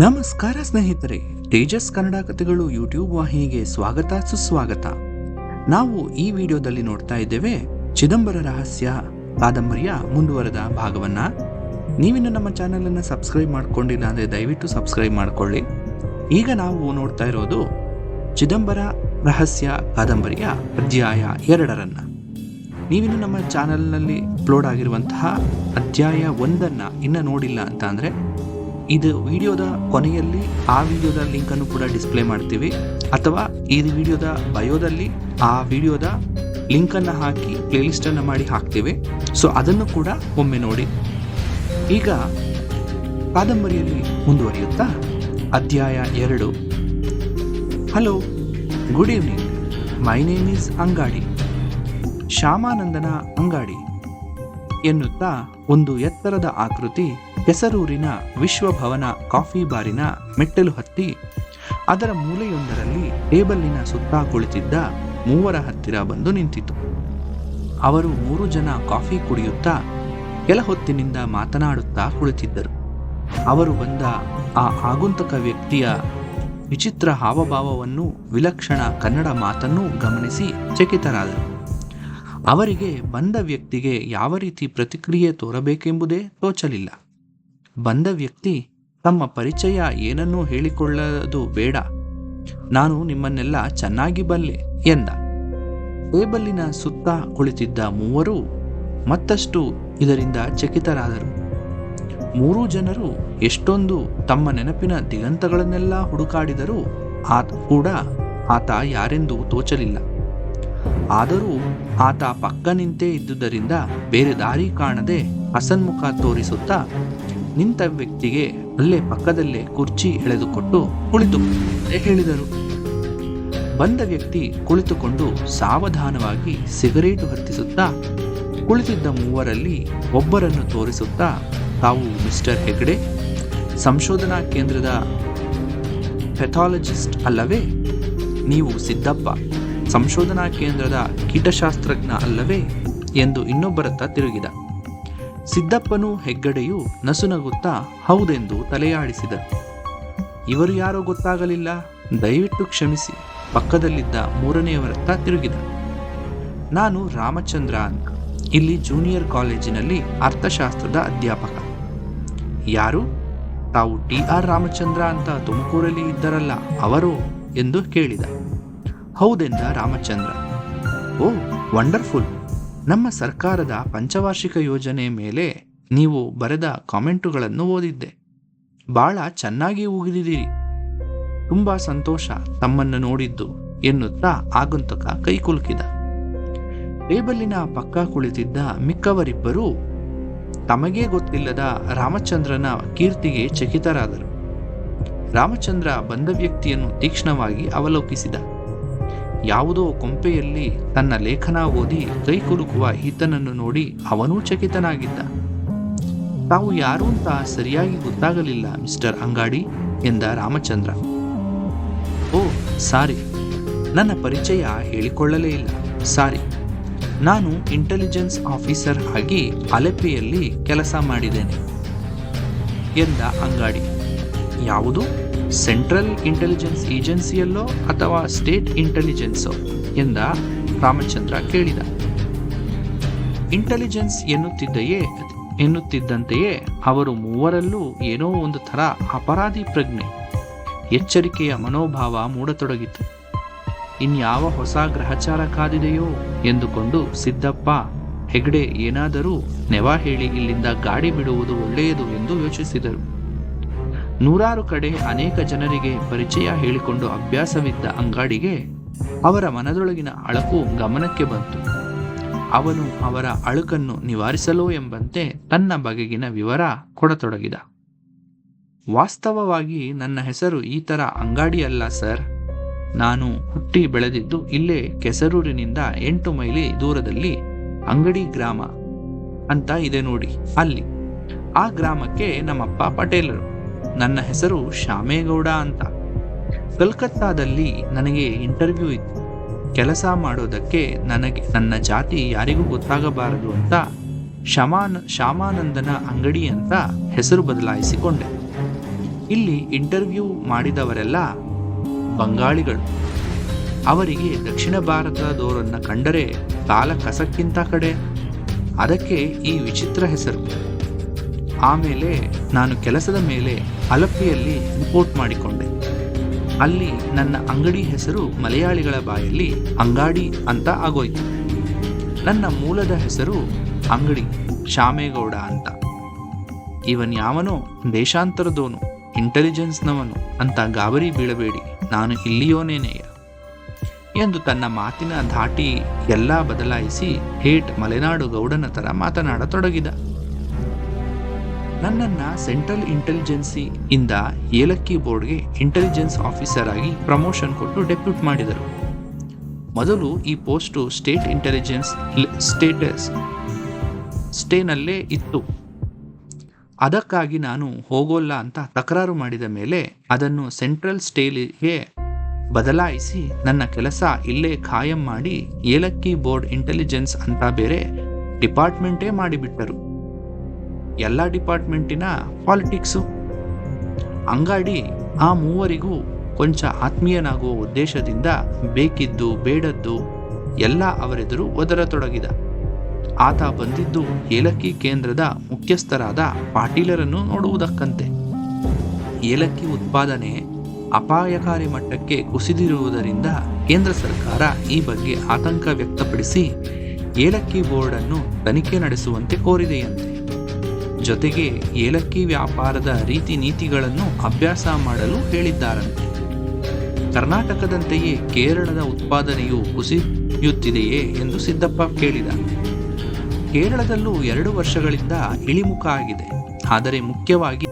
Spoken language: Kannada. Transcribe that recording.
ನಮಸ್ಕಾರ ಸ್ನೇಹಿತರೆ, ತೇಜಸ್ ಕನ್ನಡ ಕಥೆಗಳು ಯೂಟ್ಯೂಬ್ ವಾಹಿನಿಗೆ ಸ್ವಾಗತ ಸುಸ್ವಾಗತ. ನಾವು ಈ ವಿಡಿಯೋದಲ್ಲಿ ನೋಡ್ತಾ ಇದ್ದೇವೆ ಚಿದಂಬರ ರಹಸ್ಯ ಕಾದಂಬರಿಯ ಮುಂದುವರೆದ ಭಾಗವನ್ನ. ನೀವಿನ್ನು ನಮ್ಮ ಚಾನೆಲ್ ಅನ್ನು ಸಬ್ಸ್ಕ್ರೈಬ್ ಮಾಡ್ಕೊಂಡಿಲ್ಲ ಅಂದ್ರೆ ದಯವಿಟ್ಟು ಸಬ್ಸ್ಕ್ರೈಬ್ ಮಾಡ್ಕೊಳ್ಳಿ. ಈಗ ನಾವು ನೋಡ್ತಾ ಇರೋದು ಚಿದಂಬರ ರಹಸ್ಯ ಕಾದಂಬರಿಯ ಅಧ್ಯಾಯ 2. ನೀವಿನ್ನು ನಮ್ಮ ಚಾನೆಲ್ನಲ್ಲಿ ಅಪ್ಲೋಡ್ ಆಗಿರುವಂತಹ ಅಧ್ಯಾಯ 1 ಇನ್ನು ನೋಡಿಲ್ಲ ಅಂತ ಅಂದರೆ ಇದು ವಿಡಿಯೋದ ಕೊನೆಯಲ್ಲಿ ಆ ವಿಡಿಯೋದ ಲಿಂಕನ್ನು ಕೂಡ ಡಿಸ್ಪ್ಲೇ ಮಾಡ್ತೀವಿ, ಅಥವಾ ಈ ವಿಡಿಯೋದ ಬಯೋದಲ್ಲಿ ಆ ವಿಡಿಯೋದ ಲಿಂಕನ್ನು ಹಾಕಿ ಪ್ಲೇಲಿಸ್ಟನ್ನು ಮಾಡಿ ಹಾಕ್ತೀವಿ. ಸೊ ಅದನ್ನು ಕೂಡ ಒಮ್ಮೆ ನೋಡಿ. ಈಗ ಕಾದಂಬರಿಯಲ್ಲಿ ಮುಂದುವರಿಯುತ್ತಾ ಅಧ್ಯಾಯ 2. Hello, good evening. My name is Angadi, ಶ್ಯಾಮಾನಂದನ ಅಂಗಾಡಿ ಎನ್ನುತ್ತಾ ಒಂದು ಎತ್ತರದ ಆಕೃತಿ ಕೆಸರೂರಿನ ವಿಶ್ವಭವನ ಕಾಫಿ ಬಾರಿನ ಮೆಟ್ಟಲು ಹತ್ತಿ ಅದರ ಮೂಲೆಯೊಂದರಲ್ಲಿ ಟೇಬಲ್ಲಿನ ಸುತ್ತ ಕುಳಿತಿದ್ದ 3 ಹತ್ತಿರ ಬಂದು ನಿಂತಿತು. ಅವರು 3 ಜನ ಕಾಫಿ ಕುಡಿಯುತ್ತಾ ಕೆಲ ಹೊತ್ತಿನಿಂದ ಮಾತನಾಡುತ್ತಾ ಕುಳಿತಿದ್ದರು. ಅವರು ಬಂದ ಆ ಆಗುಂತಕ ವ್ಯಕ್ತಿಯ ವಿಚಿತ್ರ ಹಾವಭಾವವನ್ನು, ವಿಲಕ್ಷಣ ಕನ್ನಡ ಮಾತನ್ನೂ ಗಮನಿಸಿ ಚಕಿತರಾದರು. ಅವರಿಗೆ ಬಂದ ವ್ಯಕ್ತಿಗೆ ಯಾವ ರೀತಿ ಪ್ರತಿಕ್ರಿಯೆ ತೋರಬೇಕೆಂಬುದೇ ತೋಚಲಿಲ್ಲ. ಬಂದ ವ್ಯಕ್ತಿ ತಮ್ಮ ಪರಿಚಯ ಏನನ್ನೂ ಹೇಳಿಕೊಳ್ಳದು ಬೇಡ, ನಾನು ನಿಮ್ಮನ್ನೆಲ್ಲ ಚೆನ್ನಾಗಿ ಬಲ್ಲೆ ಎಂದ. ಟೇಬಲ್ಲಿನ ಸುತ್ತ ಕುಳಿತಿದ್ದ 3 ಮತ್ತಷ್ಟು ಇದರಿಂದ ಚಕಿತರಾದರು. 3 ಜನರು ಎಷ್ಟೊಂದು ತಮ್ಮ ನೆನಪಿನ ದಿಗಂತಗಳನ್ನೆಲ್ಲ ಹುಡುಕಾಡಿದರೂ ಆತ ಯಾರೆಂದು ತೋಚಲಿಲ್ಲ. ಆದರೂ ಆತ ಪಕ್ಕ ನಿಂತೇ ಇದ್ದುದರಿಂದ ಬೇರೆ ದಾರಿ ಕಾಣದೆ ಹಸನ್ಮುಖ ತೋರಿಸುತ್ತಾ ನಿಂತ ವ್ಯಕ್ತಿಗೆ ಅಲ್ಲೇ ಪಕ್ಕದಲ್ಲೇ ಕುರ್ಚಿ ಎಳೆದುಕೊಟ್ಟು ಕುಳಿತು ಹೇಳಿದರು. ಬಂದ ವ್ಯಕ್ತಿ ಕುಳಿತುಕೊಂಡು ಸಾವಧಾನವಾಗಿ ಸಿಗರೇಟು ಹತ್ತಿಸುತ್ತಾ ಕುಳಿತಿದ್ದ 3ರಲ್ಲಿ ಒಬ್ಬರನ್ನು ತೋರಿಸುತ್ತಾ, ತಾವು ಮಿಸ್ಟರ್ ಹೆಗ್ಡೆ, ಸಂಶೋಧನಾ ಕೇಂದ್ರದ ಪೆಥಾಲಜಿಸ್ಟ್ ಅಲ್ಲವೇ? ನೀವು ಸಿದ್ದಪ್ಪ, ಸಂಶೋಧನಾ ಕೇಂದ್ರದ ಕೀಟಶಾಸ್ತ್ರಜ್ಞ ಅಲ್ಲವೇ ಎಂದು ಇನ್ನೊಬ್ಬರತ್ತ ತಿರುಗಿದ. ಸಿದ್ದಪ್ಪನೂ ಹೆಗ್ಗಡೆಯೂ ನಸುನಗುತ್ತಾ ಹೌದೆಂದು ತಲೆಯಾಡಿಸಿದರು. ಇವರು ಯಾರೋ ಗೊತ್ತಾಗಲಿಲ್ಲ, ದಯವಿಟ್ಟು ಕ್ಷಮಿಸಿ. ಪಕ್ಕದಲ್ಲಿದ್ದ 3ನೇಯವರತ್ತ ತಿರುಗಿದ. ನಾನು ರಾಮಚಂದ್ರ ಅಂತ, ಇಲ್ಲಿ ಜೂನಿಯರ್ ಕಾಲೇಜಿನಲ್ಲಿ ಅರ್ಥಶಾಸ್ತ್ರದ ಅಧ್ಯಾಪಕ. ಯಾರು? ತಾವು TR ರಾಮಚಂದ್ರ ಅಂತ ತುಮಕೂರಲ್ಲಿ ಇದ್ದರಲ್ಲ, ಅವರು ಎಂದು ಕೇಳಿದ. ಹೌದೆಂದ ರಾಮಚಂದ್ರ. ಓ ವಂಡರ್ಫುಲ್, ನಮ್ಮ ಸರ್ಕಾರದ ಪಂಚವಾರ್ಷಿಕ ಯೋಜನೆ ಮೇಲೆ ನೀವು ಬರೆದ ಕಾಮೆಂಟುಗಳನ್ನು ಓದಿದ್ದೆ. ಬಹಳ ಚೆನ್ನಾಗಿ ಉಗಿದಿದ್ದೀರಿ. ತುಂಬ ಸಂತೋಷ ತಮ್ಮನ್ನು ನೋಡಿದ್ದು ಎನ್ನುತ್ತಾ ಆಗುಂತಕ ಕೈಕುಲುಕಿದ. ಟೇಬಲ್ಲಿನ ಪಕ್ಕ ಕುಳಿತಿದ್ದ ಮಿಕ್ಕವರಿಬ್ಬರೂ ತಮಗೇ ಗೊತ್ತಿಲ್ಲದ ರಾಮಚಂದ್ರನ ಕೀರ್ತಿಗೆ ಚಕಿತರಾದರು. ರಾಮಚಂದ್ರ ಬಂದ ವ್ಯಕ್ತಿಯನ್ನು ತೀಕ್ಷ್ಣವಾಗಿ ಅವಲೋಕಿಸಿದ. ಯಾವುದೋ ಕೊಂಪೆಯಲ್ಲಿ ತನ್ನ ಲೇಖನ ಓದಿ ಕೈಕುಲುಕುವ ಈತನನ್ನು ನೋಡಿ ಅವನೂ ಚಕಿತನಾಗಿದ್ದ. ತಾವು ಯಾರು ಅಂತ ಸರಿಯಾಗಿ ಗೊತ್ತಾಗಲಿಲ್ಲ ಮಿಸ್ಟರ್ ಅಂಗಾಡಿ ಎಂದ ರಾಮಚಂದ್ರ. ಓ ಸಾರಿ, ನನ್ನ ಪರಿಚಯ ಹೇಳಿಕೊಳ್ಳಲೇ ಇಲ್ಲ, ಸಾರಿ. ನಾನು ಇಂಟೆಲಿಜೆನ್ಸ್ ಆಫೀಸರ್ ಆಗಿ ಅಲೆಪ್ಪಿಯಲ್ಲಿ ಕೆಲಸ ಮಾಡಿದ್ದೇನೆ ಎಂದ ಅಂಗಾಡಿ. ಯಾವುದು? ಸೆಂಟ್ರಲ್ ಇಂಟೆಲಿಜೆನ್ಸ್ ಏಜೆನ್ಸಿಯಲ್ಲೋ ಅಥವಾ ಸ್ಟೇಟ್ ಇಂಟೆಲಿಜೆನ್ಸೋ ಎಂದ ರಾಮಚಂದ್ರ ಕೇಳಿದ. ಇಂಟೆಲಿಜೆನ್ಸ್ ಎನ್ನುತ್ತಿದ್ದಂತೆಯೇ ಅವರು 3ರಲ್ಲೂ ಏನೋ ಒಂದು ಥರ ಅಪರಾಧಿ ಪ್ರಜ್ಞೆ, ಎಚ್ಚರಿಕೆಯ ಮನೋಭಾವ ಮೂಡತೊಡಗಿತು. ಇನ್ಯಾವ ಹೊಸ ಗ್ರಹಚಾರ ಕಾದಿದೆಯೋ ಎಂದುಕೊಂಡು ಸಿದ್ದಪ್ಪ ಹೆಗ್ಡೆ ಏನಾದರೂ ನೆವ ಹೇಳಿ ಇಲ್ಲಿಂದ ಗಾಡಿ ಬಿಡುವುದು ಒಳ್ಳೆಯದು ಎಂದು ಯೋಚಿಸಿದರು. 100 ಕಡೆ ಅನೇಕ ಜನರಿಗೆ ಪರಿಚಯ ಹೇಳಿಕೊಂಡು ಅಭ್ಯಾಸವಿದ್ದ ಅಂಗಾಡಿಗೆ ಅವರ ಮನದೊಳಗಿನ ಅಳಕು ಗಮನಕ್ಕೆ ಬಂತು. ಅವನು ಅವರ ಅಳುಕನ್ನು ನಿವಾರಿಸಲೋ ಎಂಬಂತೆ ತನ್ನ ಬಗೆಗಿನ ವಿವರ ಕೊಡತೊಡಗಿದ. ವಾಸ್ತವವಾಗಿ ನನ್ನ ಹೆಸರು ಈ ಥರ ಅಂಗಾಡಿ ಅಲ್ಲ ಸರ್. ನಾನು ಹುಟ್ಟಿ ಬೆಳೆದಿದ್ದು ಇಲ್ಲೇ ಕೆಸರೂರಿನಿಂದ 8 ಮೈಲಿ ದೂರದಲ್ಲಿ ಅಂಗಡಿ ಗ್ರಾಮ ಅಂತ ಇದೆ ನೋಡಿ, ಅಲ್ಲಿ. ಆ ಗ್ರಾಮಕ್ಕೆ ನಮ್ಮಪ್ಪ ಪಟೇಲರು. ನನ್ನ ಹೆಸರು ಶ್ಯಾಮೇಗೌಡ ಅಂತ. ಕಲ್ಕತ್ತಾದಲ್ಲಿ ನನಗೆ ಇಂಟರ್ವ್ಯೂ ಇತ್ತು. ಕೆಲಸ ಮಾಡೋದಕ್ಕೆ ನನ್ನ ಜಾತಿ ಯಾರಿಗೂ ಗೊತ್ತಾಗಬಾರದು ಅಂತ ಶ್ಯಾಮಾನಂದನ ಅಂಗಡಿ ಅಂತ ಹೆಸರು ಬದಲಾಯಿಸಿಕೊಂಡೆ. ಇಲ್ಲಿ ಇಂಟರ್ವ್ಯೂ ಮಾಡಿದವರೆಲ್ಲ ಬಂಗಾಳಿಗಳು. ಅವರಿಗೆ ದಕ್ಷಿಣ ಭಾರತದವರನ್ನ ಕಂಡರೆ ಕಾಲ ಕಸಕ್ಕಿಂತ ಕಡೆ. ಅದಕ್ಕೆ ಈ ವಿಚಿತ್ರ ಹೆಸರು. ಆಮೇಲೆ ನಾನು ಕೆಲಸದ ಮೇಲೆ ಅಲಪಿಯಲ್ಲಿ ರಿಪೋರ್ಟ್ ಮಾಡಿಕೊಂಡೆ. ಅಲ್ಲಿ ನನ್ನ ಅಂಗಡಿ ಹೆಸರು ಮಲಯಾಳಿಗಳ ಬಾಯಲ್ಲಿ ಅಂಗಾಡಿ ಅಂತ ಆಗೋಯ್ತು. ನನ್ನ ಮೂಲದ ಹೆಸರು ಅಂಗಡಿ ಶಾಮೇಗೌಡ ಅಂತ. ಇವನ್ ಯಾವನೋ ದೇಶಾಂತರದವನು, ಇಂಟೆಲಿಜೆನ್ಸ್ನವನು ಅಂತ ಗಾಬರಿ ಬೀಳಬೇಡಿ, ನಾನು ಇಲ್ಲಿಯೋನೇನೆಯ ಎಂದು ತನ್ನ ಮಾತಿನ ಧಾಟಿ ಎಲ್ಲ ಬದಲಾಯಿಸಿ ಹೇಟ್ ಮಲೆನಾಡು ಗೌಡನ ಥರ ಮಾತನಾಡತೊಡಗಿದ. ನನ್ನನ್ನ ಸೆಂಟ್ರಲ್ ಇಂಟೆಲಿಜೆನ್ಸಿ ಇಂದ ಏಲಕ್ಕಿ ಬೋರ್ಡ್ಗೆ ಇಂಟೆಲಿಜೆನ್ಸ್ ಆಫೀಸರ್ ಆಗಿ ಪ್ರಮೋಷನ್ ಕೊಟ್ಟು ಡೆಪ್ಯೂಟ್ ಮಾಡಿದರು. ಮೊದಲು ಈ ಪೋಸ್ಟು ಸ್ಟೇಟ್ ಇಂಟೆಲಿಜೆನ್ಸ್ ಸ್ಟೇನಲ್ಲೇ ಇತ್ತು. ಅದಕ್ಕಾಗಿ ನಾನು ಹೋಗೋಲ್ಲ ಅಂತ ತಕರಾರು ಮಾಡಿದ ಮೇಲೆ ಅದನ್ನು ಸೆಂಟ್ರಲ್ ಸ್ಟೇಲಿಗೆ ಬದಲಾಯಿಸಿ ನನ್ನ ಕೆಲಸ ಇಲ್ಲೇ ಖಾಯಂ ಮಾಡಿ ಏಲಕ್ಕಿ ಬೋರ್ಡ್ ಇಂಟೆಲಿಜೆನ್ಸ್ ಅಂತ ಬೇರೆ ಡಿಪಾರ್ಟ್ಮೆಂಟೇ ಮಾಡಿಬಿಟ್ಟರು. ಎಲ್ಲ ಡಿಪಾರ್ಟ್ಮೆಂಟಿನ ಪಾಲಿಟಿಕ್ಸು. ಅಂಗಾಡಿ ಆ ಮೂವರಿಗೂ ಕೊಂಚ ಆತ್ಮೀಯನಾಗುವ ಉದ್ದೇಶದಿಂದ ಬೇಕಿದ್ದು ಬೇಡದ್ದು ಎಲ್ಲ ಅವರೆದುರು ಒದರತೊಡಗಿದ. ಆತ ಬಂದಿದ್ದು ಏಲಕ್ಕಿ ಕೇಂದ್ರದ ಮುಖ್ಯಸ್ಥರಾದ ಪಾಟೀಲರನ್ನು ನೋಡುವುದಕ್ಕಂತೆ. ಏಲಕ್ಕಿ ಉತ್ಪಾದನೆ ಅಪಾಯಕಾರಿ ಮಟ್ಟಕ್ಕೆ ಕುಸಿದಿರುವುದರಿಂದ ಕೇಂದ್ರ ಸರ್ಕಾರ ಈ ಬಗ್ಗೆ ಆತಂಕ ವ್ಯಕ್ತಪಡಿಸಿ ಏಲಕ್ಕಿ ಬೋರ್ಡನ್ನು ತನಿಖೆ ನಡೆಸುವಂತೆ ಕೋರಿದೆಯಂತೆ. ಜೊತೆಗೆ ಏಲಕ್ಕಿ ವ್ಯಾಪಾರದ ರೀತಿ ನೀತಿಗಳನ್ನು ಅಭ್ಯಾಸ ಮಾಡಲು ಹೇಳಿದ್ದಾರಂತೆ. ಕರ್ನಾಟಕದಂತೆಯೇ ಕೇರಳದ ಉತ್ಪಾದನೆಯು ಕುಸಿಯುತ್ತಿದೆಯೇ ಎಂದು ಸಿದ್ದಪ್ಪ ಕೇಳಿದ. ಕೇರಳದಲ್ಲೂ 2 ವರ್ಷಗಳಿಂದ ಇಳಿಮುಖ ಆಗಿದೆ. ಆದರೆ ಮುಖ್ಯವಾಗಿ